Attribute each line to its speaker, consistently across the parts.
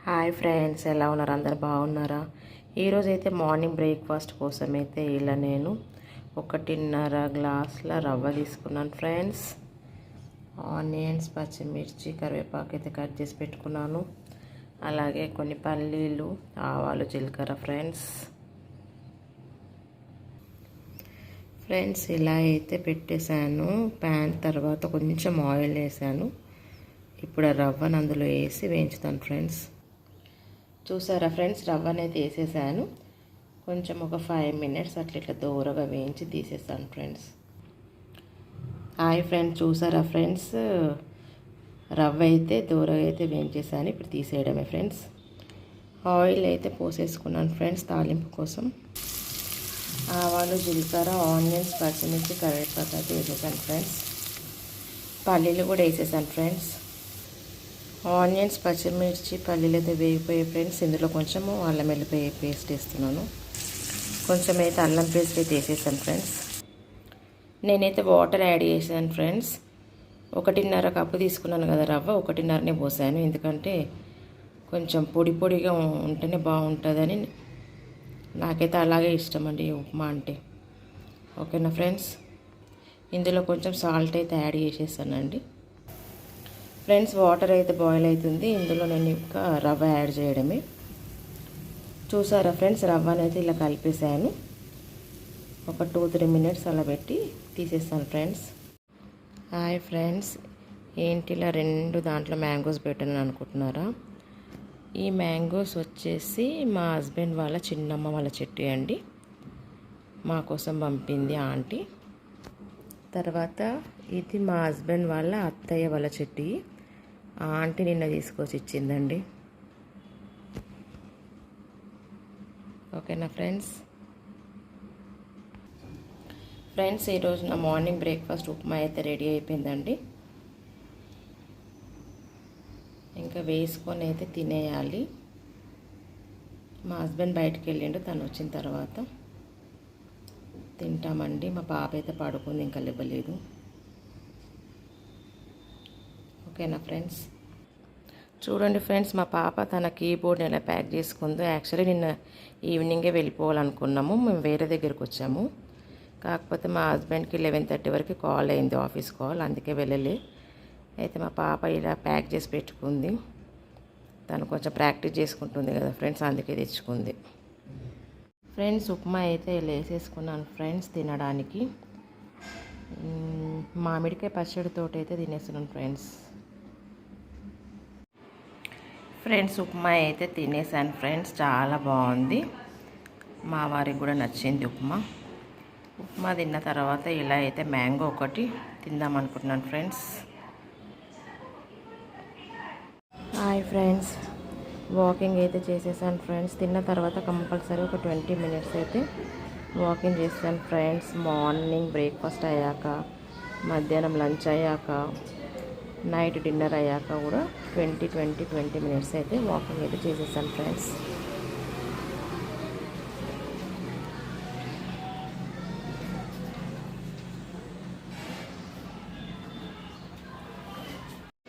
Speaker 1: Hi friends, ఎలా ఉన్నారు? అందరు బాగున్నారా? ఈరోజు అయితే మార్నింగ్ బ్రేక్ఫాస్ట్ కోసం అయితే ఇలా నేను 1.5 గ్లాసుల రవ్వ తీసుకున్నాను ఫ్రెండ్స్. ఆనియన్స్, పచ్చిమిర్చి, కరివేపాకు అయితే కట్ చేసి పెట్టుకున్నాను. అలాగే కొన్ని పల్లీలు, ఆవాలు, జీలకర్ర ఫ్రెండ్స్ ఇలా అయితే పెట్టేశాను. ప్యాన్ తర్వాత కొంచెం ఆయిల్ వేసాను. ఇప్పుడు ఆ రవ్వను అందులో వేసి వేయించుతాను ఫ్రెండ్స్. చూసారా ఫ్రెండ్స్, రవ్వనైతే వేసేసాను. కొంచెం ఒక 5 మినిట్స్ అట్లా ఇట్లా దూరగా వేయించి తీసేసాను ఫ్రెండ్స్. హాయ్ ఫ్రెండ్స్, చూసారా ఫ్రెండ్స్, రవ్వ అయితే దూరగా అయితే వేయించేసాను. ఇప్పుడు తీసేయడమే ఫ్రెండ్స్. ఆయిల్ అయితే పోసేసుకున్నాను ఫ్రెండ్స్ తాలింపు కోసం. ఆవాలు, జీలకర్ర, ఆనియన్స్, పచ్చిమిర్చి, కరివేపాకు అయితే వేసేసాను ఫ్రెండ్స్. పల్లీలు కూడా వేసేసాను ఫ్రెండ్స్. ఆనియన్స్, పచ్చిమిర్చి, పల్లీలు అయితే వేగిపోయాయి ఫ్రెండ్స్. ఇందులో కొంచెము అల్లం వెల్లిపాయ పేస్ట్ వేస్తున్నాను. కొంచెం అయితే అల్లం పేస్ట్ అయితే వేసేసాను ఫ్రెండ్స్. నేనైతే వాటర్ యాడ్ చేశాను ఫ్రెండ్స్. 1.5 కప్పు తీసుకున్నాను కదా రవ్వ, 1.5నే పోసాను. ఎందుకంటే కొంచెం పొడి పొడిగా ఉంటేనే బాగుంటుందని, నాకైతే అలాగే ఇష్టం అండి ఉప్మా అంటే. ఓకేనా ఫ్రెండ్స్, ఇందులో కొంచెం సాల్ట్ అయితే యాడ్ చేసేసానండి ఫ్రెండ్స్. వాటర్ అయితే బాయిల్ అవుతుంది. ఇందులో నేను ఇంకా రవ్వ యాడ్ చేయడమే. చూసారా ఫ్రెండ్స్, రవ్వనైతే ఇలా కలిపేసాను. ఒక 2-3 మినిట్స్ అలా పెట్టి తీసేస్తాను ఫ్రెండ్స్. హాయ్ ఫ్రెండ్స్, ఏంటి ఇలా 2 దాంట్లో మ్యాంగోస్ పెట్టాను అనుకుంటున్నారా? ఈ మ్యాంగోస్ వచ్చేసి మా హస్బెండ్ వాళ్ళ చిన్నమ్మ వాళ్ళ చెట్టు అండి. మా కోసం పంపింది ఆంటీ. తర్వాత ఇది మా హస్బెండ్ వాళ్ళ అత్తయ్య వాళ్ళ చెట్టు. ఆంటీ నిన్న తీసుకొచ్చి ఇచ్చిందండి. ఓకేనా ఫ్రెండ్స్. ఈరోజు నా మార్నింగ్ బ్రేక్ఫాస్ట్ ఉప్మా అయితే రెడీ అయిపోయిందండి. ఇంకా వేసుకొని అయితే తినేయాలి. మా హస్బెండ్ బయటికి వెళ్ళిండు, తను వచ్చిన తర్వాత తింటామండి. మా పాప అయితే పడుకుంది, ఇంకా లేవలేదు. ఓకేనా ఫ్రెండ్స్. చూడండి ఫ్రెండ్స్, మా పాప తన కీబోర్డ్ని ఎలా ప్యాక్ చేసుకుందో. యాక్చువల్లీ నిన్న ఈవినింగే వెళ్ళిపోవాలనుకున్నాము. మేము వేరే దగ్గరికి వచ్చాము. కాకపోతే మా హస్బెండ్కి 11:30 వరకు కాల్ అయింది, ఆఫీస్ కాల్, అందుకే వెళ్ళలే. అయితే మా పాప ఇలా ప్యాక్ చేసి పెట్టుకుంది. తను కొంచెం ప్రాక్టీస్ చేసుకుంటుంది కదా ఫ్రెండ్స్, అందుకే తెచ్చుకుంది. ఫ్రెండ్స్, ఉప్మా అయితే ఇలా వేసేసుకున్నాను ఫ్రెండ్స్ తినడానికి. మామిడికాయ పచ్చడితో అయితే తినేస్తున్నాను ఫ్రెండ్స్. ఉప్మా అయితే తినేసాను ఫ్రెండ్స్, చాలా బాగుంది. మా వారికి కూడా నచ్చింది ఉప్మా తిన్న తర్వాత ఇలా అయితే మ్యాంగో ఒకటి తిందాం అనుకుంటున్నాను ఫ్రెండ్స్. హాయ్ ఫ్రెండ్స్, వాకింగ్ అయితే చేసేసాను ఫ్రెండ్స్. తిన్న తర్వాత కంపల్సరీ ఒక 20 మినిట్స్ అయితే వాకింగ్ చేస్తాను ఫ్రెండ్స్. మార్నింగ్ బ్రేక్ఫాస్ట్ అయ్యాక, మధ్యాహ్నం లంచ్ అయ్యాక, నైట్ డిన్నర్ అయ్యాక కూడా 20 మినిట్స్ అయితే వాకింగ్ అయితే చేసేసాను ఫ్రెండ్స్.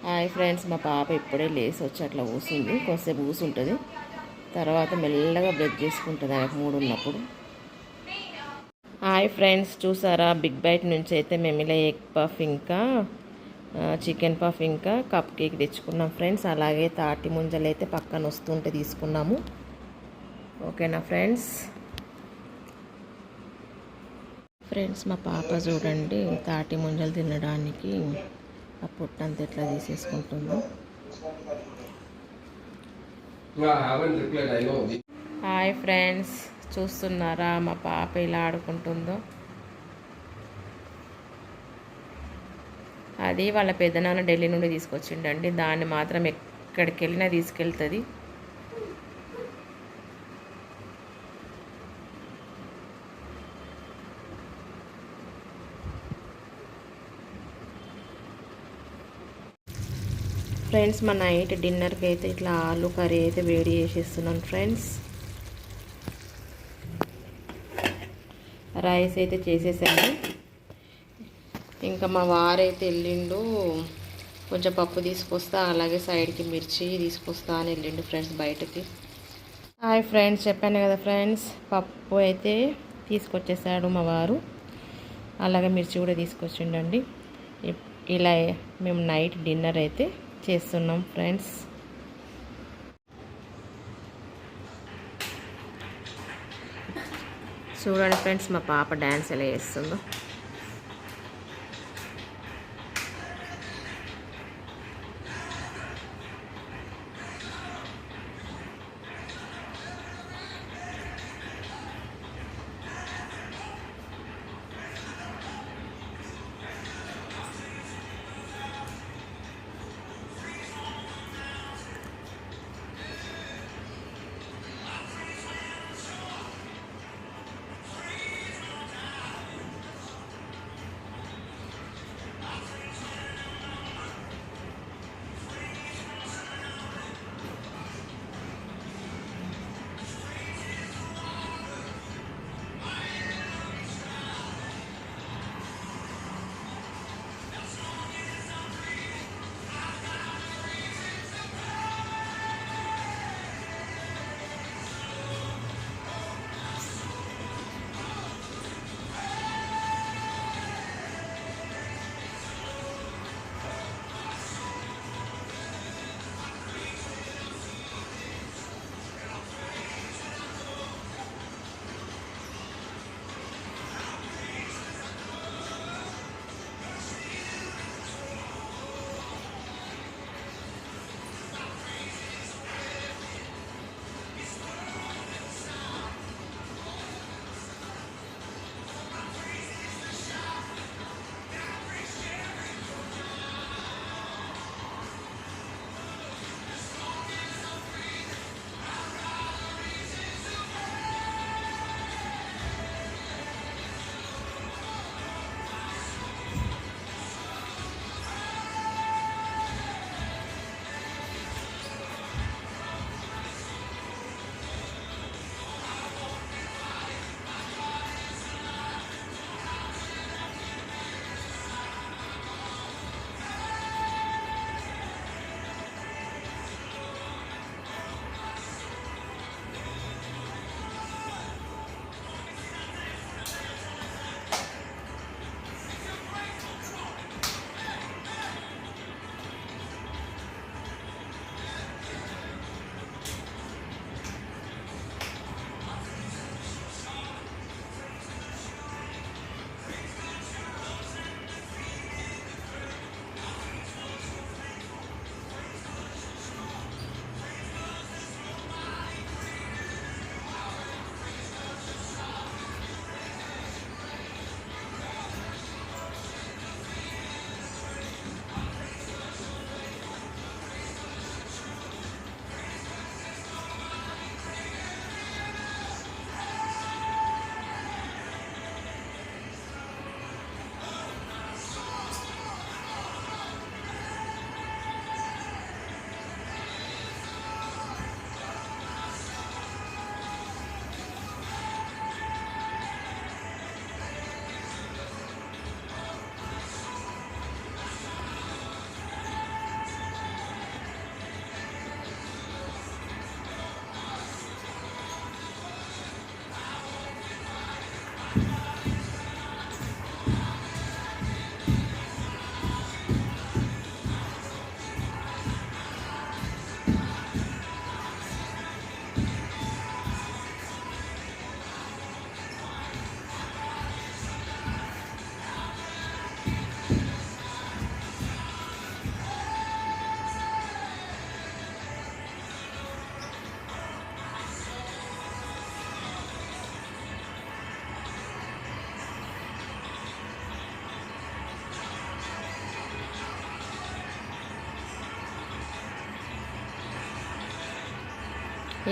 Speaker 1: హాయ్ ఫ్రెండ్స్, మా పాప ఇప్పుడే లేసి వచ్చి అట్లా కూర్చుంది. కొంచెంసేపు కూర్చుంటుంది, తర్వాత మెల్లగా బ్రష్ చేసుకుంటుంది ఆయనకు మూడు ఉన్నప్పుడు. హాయ్ ఫ్రెండ్స్, చూసారా, బిగ్ బైట్ నుంచి అయితే మేము ఇలా ఎగ్ పఫ్, ఇంకా చికెన్ పఫ్, ఇంకా కప్ కేక్ తెచ్చుకున్నాం ఫ్రెండ్స్. అలాగే తాటి ముంజలు అయితే పక్కన వస్తుంటే తీసుకున్నాము. ఓకేనా ఫ్రెండ్స్. మా పాప చూడండి, తాటి ముంజలు తినడానికి ఆ పొట్టంతా ఎట్లా తీసేసుకుంటుందో. హాయ్ ఫ్రెండ్స్, చూస్తున్నారా మా పాప ఇలా ఆడుకుంటుందో? అది వాళ్ళ పెద్దనాన్న ఢిల్లీ నుండి తీసుకొచ్చిండండి. దాన్ని మాత్రం ఎక్కడికి వెళ్ళినా తీసుకెళ్తుంది. ఫ్రెండ్స్, మా నైట్ డిన్నర్కి అయితే ఇట్లా ఆలు కర్రీ అయితే వేడి చేసేస్తున్నాను ఫ్రెండ్స్. రైస్ అయితే చేసేసాను. ఇంకా మా వారైతే వెళ్ళిండు కొంచెం పప్పు తీసుకొస్తా, అలాగే సైడ్కి మిర్చి తీసుకొస్తా అని వెళ్ళిండు ఫ్రెండ్స్ బయటకి. హాయ్ ఫ్రెండ్స్, చెప్పాను కదా ఫ్రెండ్స్, పప్పు అయితే తీసుకొచ్చేసాడు మా వారు, అలాగే మిర్చి కూడా తీసుకొచ్చిండండి. ఇలా మేము నైట్ డిన్నర్ అయితే చేస్తున్నాం ఫ్రెండ్స్. చూడండి ఫ్రెండ్స్, మా పాప డ్యాన్స్ ఎలా చేస్తుందో.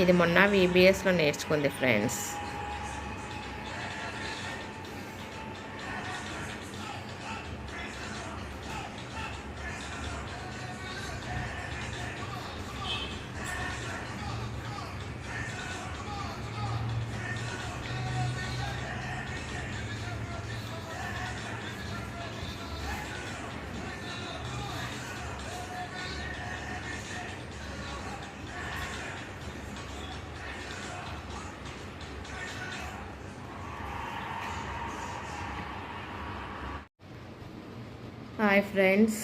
Speaker 1: ఇది మొన్న VBSలో నేర్చుకుంది ఫ్రెండ్స్. హాయ్ ఫ్రెండ్స్,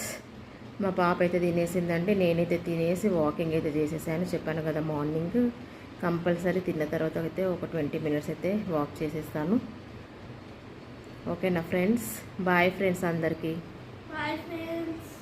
Speaker 1: మా పాప అయితే తినేసిందండి. నేనైతే తినేసి వాకింగ్ అయితే చేసేసాను. చెప్పాను కదా మార్నింగ్ కంపల్సరీ తిన్న తర్వాత అయితే ఒక 20 మినిట్స్ అయితే వాక్ చేసేస్తాను. ఓకేనా ఫ్రెండ్స్? బాయ్ ఫ్రెండ్స్ అందరికీ.
Speaker 2: Bye friends.